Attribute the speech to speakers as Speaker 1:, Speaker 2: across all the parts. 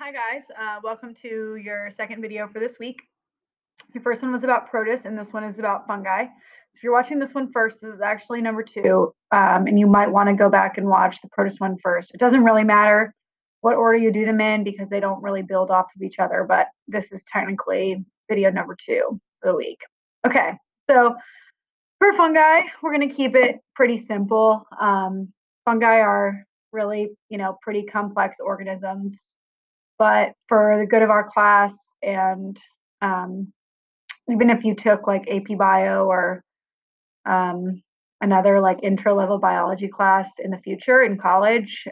Speaker 1: Hi guys, welcome to your second video for this week. So your first one was about protists and this one is about fungi. So if you're watching this one first, this is actually number two, and you might want to go back and watch the protist one first. It doesn't really matter what order you do them in because they don't really build off of each other, but this is technically video number two for the week. Okay, so for fungi, we're going to keep it pretty simple. Fungi are really, pretty complex organisms, but for the good of our class and even if you took like AP Bio or another like intro level biology class in the future in college,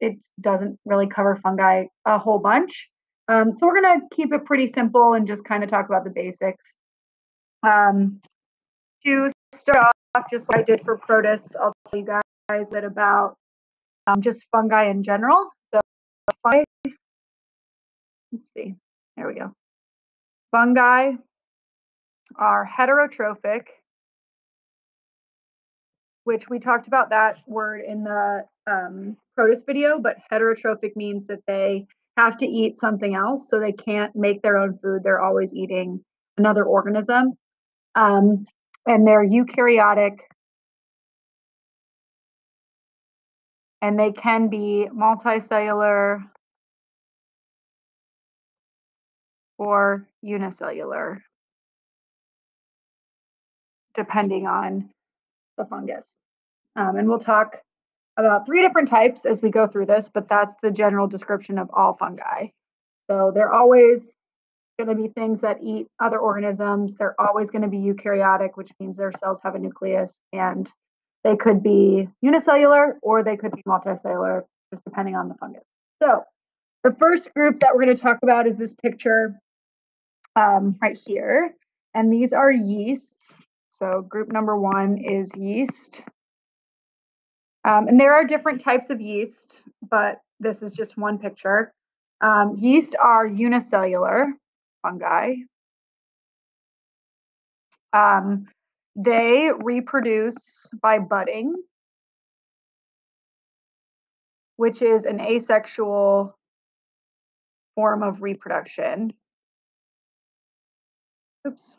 Speaker 1: it doesn't really cover fungi a whole bunch. So we're going to keep it pretty simple and just kind of talk about the basics. To start off, just like I did for protists, I'll tell you guys a bit about just fungi in general. So fungi, let's see, there we go. Fungi are heterotrophic, which we talked about that word in the protist video, but heterotrophic means that they have to eat something else, so they can't make their own food. They're always eating another organism. And they're eukaryotic, and they can be multicellular or unicellular, depending on the fungus. And we'll talk about 3 different types as we go through this, but that's the general description of all fungi. So they're always going to be things that eat other organisms. They're always going to be eukaryotic, which means their cells have a nucleus, and they could be unicellular or they could be multicellular, just depending on the fungus. So the first group that we're going to talk about is this picture right here, and these are yeasts. So group number 1 is yeast. And there are different types of yeast, but this is just one picture. Yeast are unicellular fungi. They reproduce by budding, which is an asexual form of reproduction. Oops.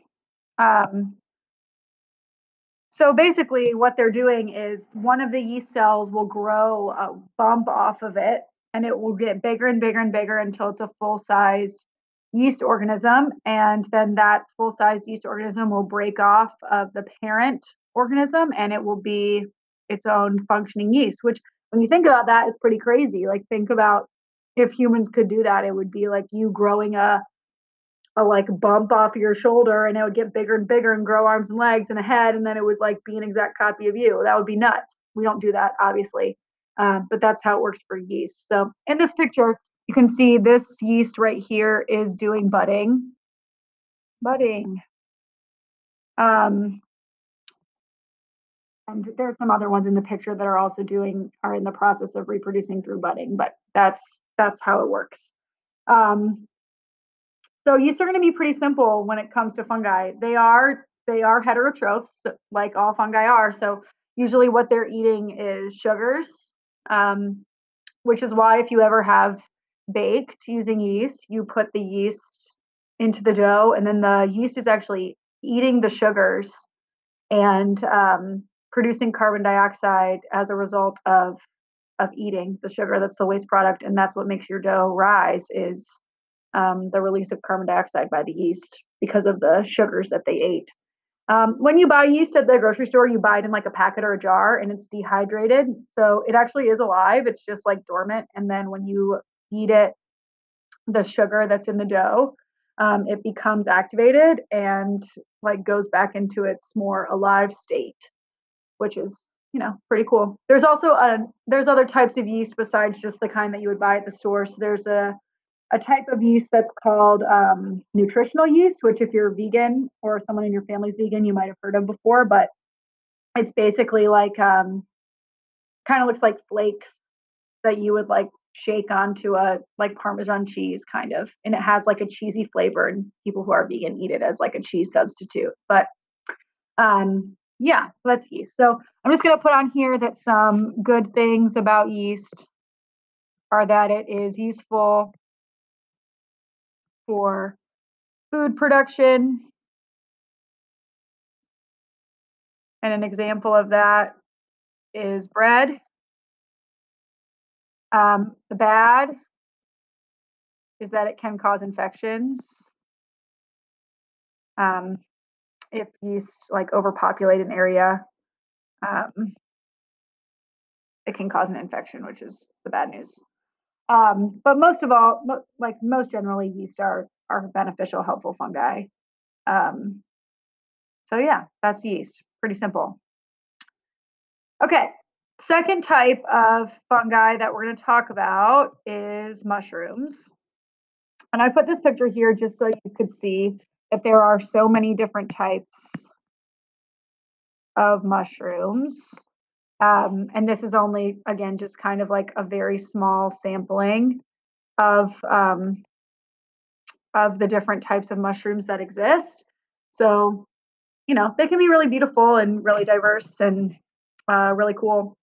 Speaker 1: So basically what they're doing is one of the yeast cells will grow a bump off of it, and it will get bigger and bigger and bigger until it's a full-sized yeast organism. And then that full-sized yeast organism will break off of the parent organism, and it will be its own functioning yeast, which when you think about that is pretty crazy. Like, think about if humans could do that, it would be like you growing a like bump off your shoulder, and it would get bigger and bigger and grow arms and legs and a head, and then it would like be an exact copy of you. That would be nuts. We don't do that, obviously, but that's how it works for yeast. So in this picture, you can see this yeast right here is doing budding. And there's some other ones in the picture that are also are in the process of reproducing through budding, but that's how it works. So yeasts are going to be pretty simple when it comes to fungi. They are heterotrophs, like all fungi are. So usually what they're eating is sugars, which is why if you ever have baked using yeast, you put the yeast into the dough, and then the yeast is actually eating the sugars and producing carbon dioxide as a result of eating the sugar. That's the waste product, and that's what makes your dough rise, is the release of carbon dioxide by the yeast because of the sugars that they ate. When you buy yeast at the grocery store, you buy it in like a packet or a jar, and it's dehydrated. So it actually is alive. It's just like dormant. And then when you eat it, the sugar that's in the dough, it becomes activated and like goes back into its more alive state, which is, pretty cool. There's also there's other types of yeast besides just the kind that you would buy at the store. So there's a type of yeast that's called nutritional yeast, which if you're vegan or someone in your family's vegan, you might have heard of before, but it's basically like kind of looks like flakes that you would like shake onto a like Parmesan cheese kind of, and it has like a cheesy flavor, and people who are vegan eat it as like a cheese substitute. But yeah, so that's yeast. So I'm just going to put on here that some good things about yeast are that it is useful for food production. And an example of that is bread. The bad is that it can cause infections. If yeast like overpopulate an area, it can cause an infection, which is the bad news. But most of all, like most generally, yeast are beneficial, helpful fungi. So yeah, that's yeast. Pretty simple. Okay, second type of fungi that we're going to talk about is mushrooms. And I put this picture here just so you could see that there are so many different types of mushrooms. And this is only, again, just kind of like a very small sampling of the different types of mushrooms that exist. So, you know, they can be really beautiful and really diverse and really cool.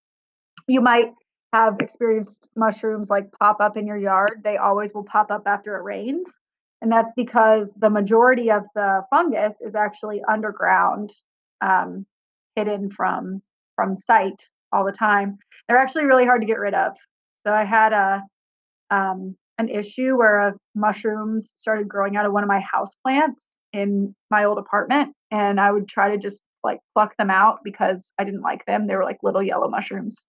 Speaker 1: You might have experienced mushrooms like pop up in your yard. They always will pop up after it rains. And that's because the majority of the fungus is actually underground, hidden from sight all the time. They're actually really hard to get rid of. So I had an issue where mushrooms started growing out of one of my house plants in my old apartment, and I would try to just like pluck them out because I didn't like them. They were like little yellow mushrooms.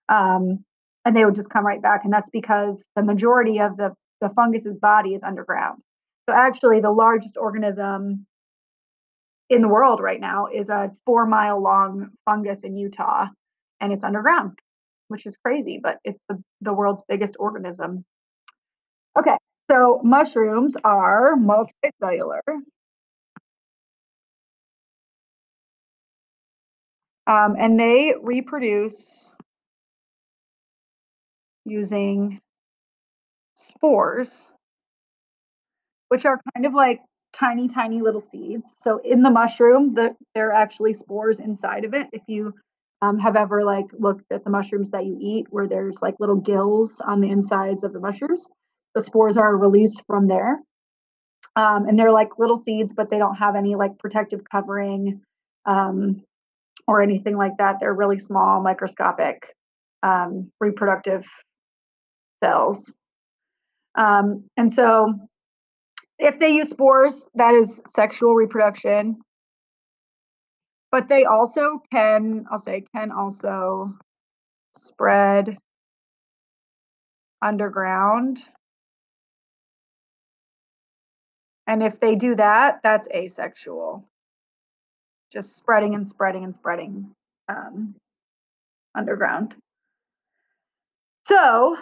Speaker 1: And they would just come right back. And that's because the majority of the fungus's body is underground. So actually the largest organism in the world right now is a 4-mile long fungus in Utah, and it's underground, which is crazy, but it's the world's biggest organism. Okay, so mushrooms are multicellular. And they reproduce using spores, which are kind of like tiny, tiny little seeds. So in the mushroom, there are actually spores inside of it. If you have ever like looked at the mushrooms that you eat, where there's like little gills on the insides of the mushrooms, the spores are released from there. And they're like little seeds, but they don't have any like protective covering or anything like that. They're really small, microscopic reproductive cells. And so if they use spores, that is sexual reproduction. But they also can also spread underground. And if they do that, that's asexual. Just spreading and spreading and spreading underground. So,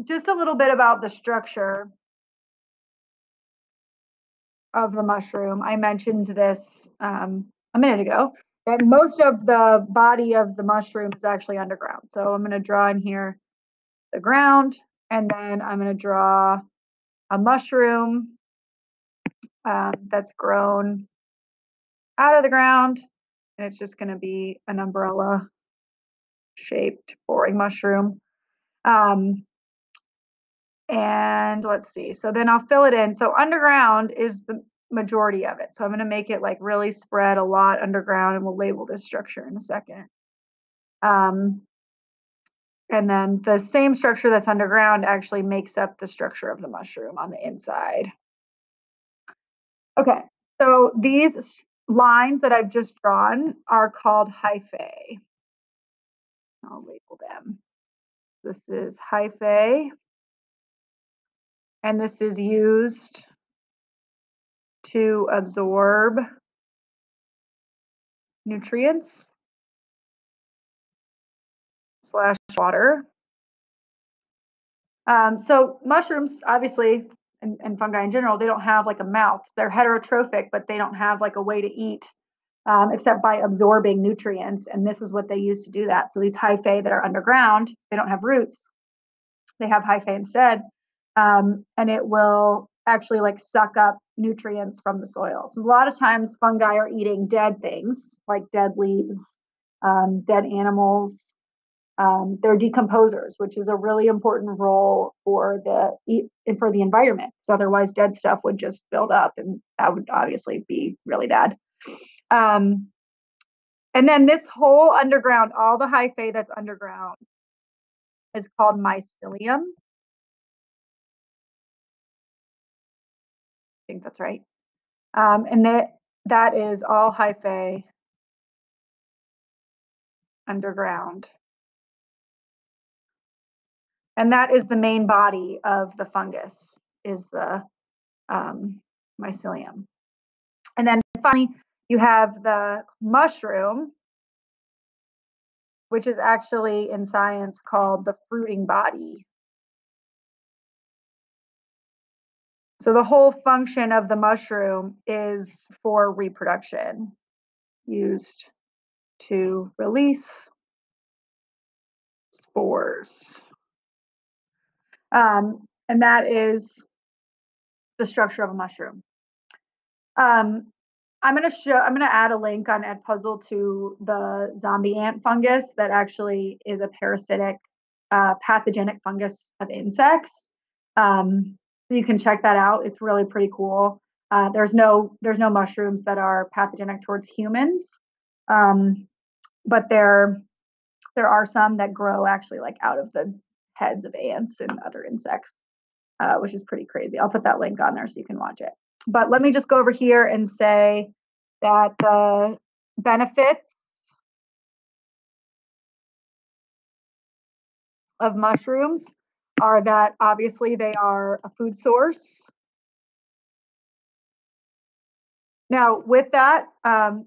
Speaker 1: just a little bit about the structure of the mushroom. I mentioned this a minute ago, that most of the body of the mushroom is actually underground. So I'm going to draw in here the ground, and then I'm going to draw a mushroom that's grown out of the ground, and it's just going to be an umbrella shaped boring mushroom. And let's see, so then I'll fill it in. So underground is the majority of it. So I'm going to make it like really spread a lot underground, and we'll label this structure in a second. And then the same structure that's underground actually makes up the structure of the mushroom on the inside. Okay, so these lines that I've just drawn are called hyphae. I'll label them. This is hyphae, and this is used to absorb nutrients / water. So mushrooms, obviously, and fungi in general, they don't have like a mouth. They're heterotrophic, but they don't have like a way to eat except by absorbing nutrients. And this is what they use to do that. So these hyphae that are underground, they don't have roots. They have hyphae instead. And it will actually like suck up nutrients from the soil. So a lot of times fungi are eating dead things like dead leaves, dead animals, They're decomposers, which is a really important role for the environment. So otherwise, dead stuff would just build up, and that would obviously be really bad. Um, and then this whole underground, all the hyphae that's underground, is called mycelium. I think that's right. And that is all hyphae underground. And that is the main body of the fungus, is the mycelium. And then finally, you have the mushroom, which is actually in science called the fruiting body. So the whole function of the mushroom is for reproduction, used to release spores. And that is the structure of a mushroom. I'm going to add a link on Edpuzzle to the zombie ant fungus that actually is a parasitic, pathogenic fungus of insects. So you can check that out. It's really pretty cool. There's no mushrooms that are pathogenic towards humans, but there are some that grow actually like out of the heads of ants and other insects, which is pretty crazy. I'll put that link on there so you can watch it. But let me just go over here and say that the benefits of mushrooms are that obviously they are a food source. Now, with that,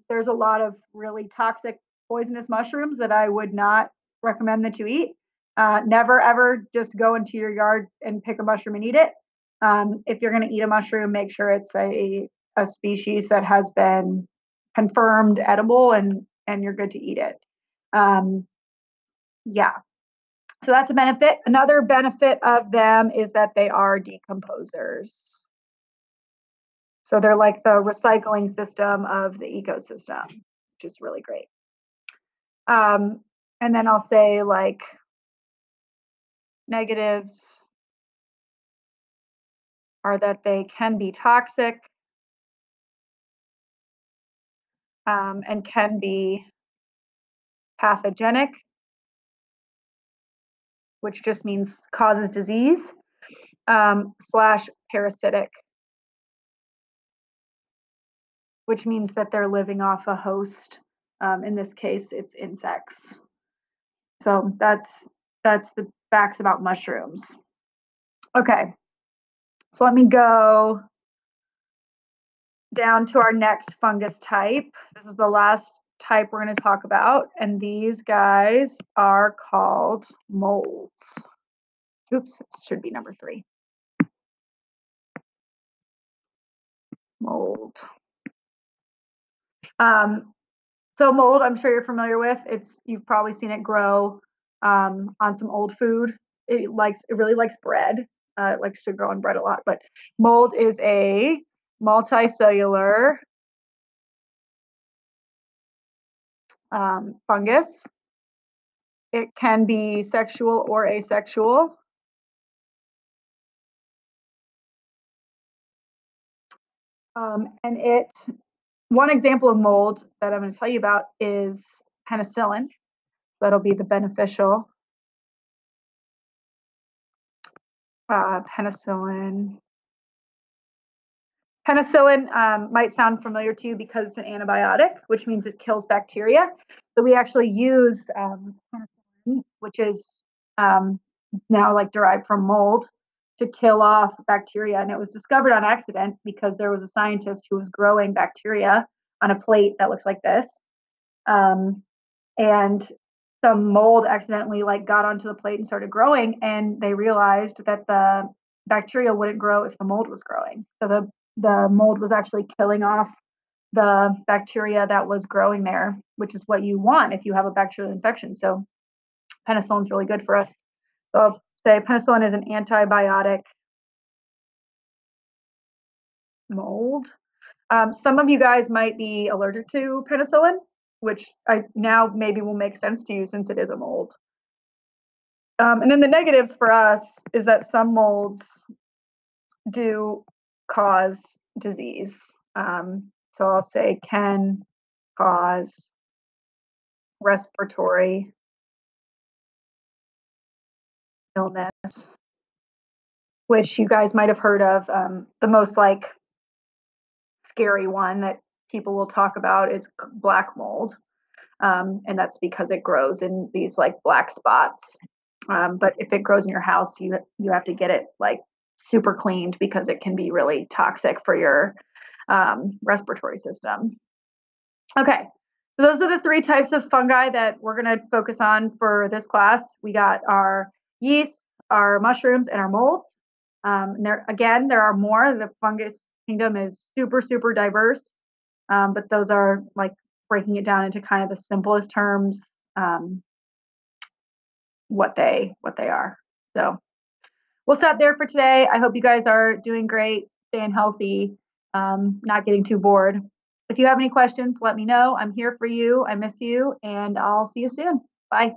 Speaker 1: there's a lot of really toxic, poisonous mushrooms that I would not recommend that you eat. Never, ever just go into your yard and pick a mushroom and eat it. If you're going to eat a mushroom, make sure it's a species that has been confirmed edible, and you're good to eat it. Yeah. So that's a benefit. Another benefit of them is that they are decomposers. So they're like the recycling system of the ecosystem, which is really great. And then I'll say like negatives are that they can be toxic, and can be pathogenic, which just means causes disease, slash parasitic, which means that they're living off a host. In this case, it's insects. So that's the facts about mushrooms. Okay, so let me go down to our next fungus type. This is the last type we're going to talk about, and these guys are called molds. Oops, it should be number 3. Mold. So mold, I'm sure you're familiar with. You've probably seen it grow on some old food. It really likes bread. It likes to grow on bread a lot. But mold is a multicellular fungus. It can be sexual or asexual. And one example of mold that I'm going to tell you about is penicillin. That'll be the beneficial. Penicillin. Penicillin might sound familiar to you because it's an antibiotic, which means it kills bacteria. So we actually use penicillin, which is now like derived from mold, to kill off bacteria. And it was discovered on accident because there was a scientist who was growing bacteria on a plate that looks like this. And some mold accidentally like got onto the plate and started growing, and they realized that the bacteria wouldn't grow if the mold was growing. So the mold was actually killing off the bacteria that was growing there, which is what you want if you have a bacterial infection. So penicillin is really good for us. So I'll say penicillin is an antibiotic. Mold. Some of you guys might be allergic to penicillin, which now maybe will make sense to you since it is a mold. And then the negatives for us is that some molds do cause disease. So I'll say can cause respiratory illness, which you guys might have heard of. The most like scary one that people will talk about is black mold. And that's because it grows in these like black spots. But if it grows in your house, you have to get it like super cleaned because it can be really toxic for your respiratory system. Okay, so those are the three types of fungi that we're going to focus on for this class. We got our yeast, our mushrooms, and our molds. And there are more. The fungus kingdom is super, super diverse, but those are like breaking it down into kind of the simplest terms, what they are. So we'll stop there for today. I hope you guys are doing great, staying healthy, not getting too bored. If you have any questions, let me know. I'm here for you. I miss you, and I'll see you soon. Bye.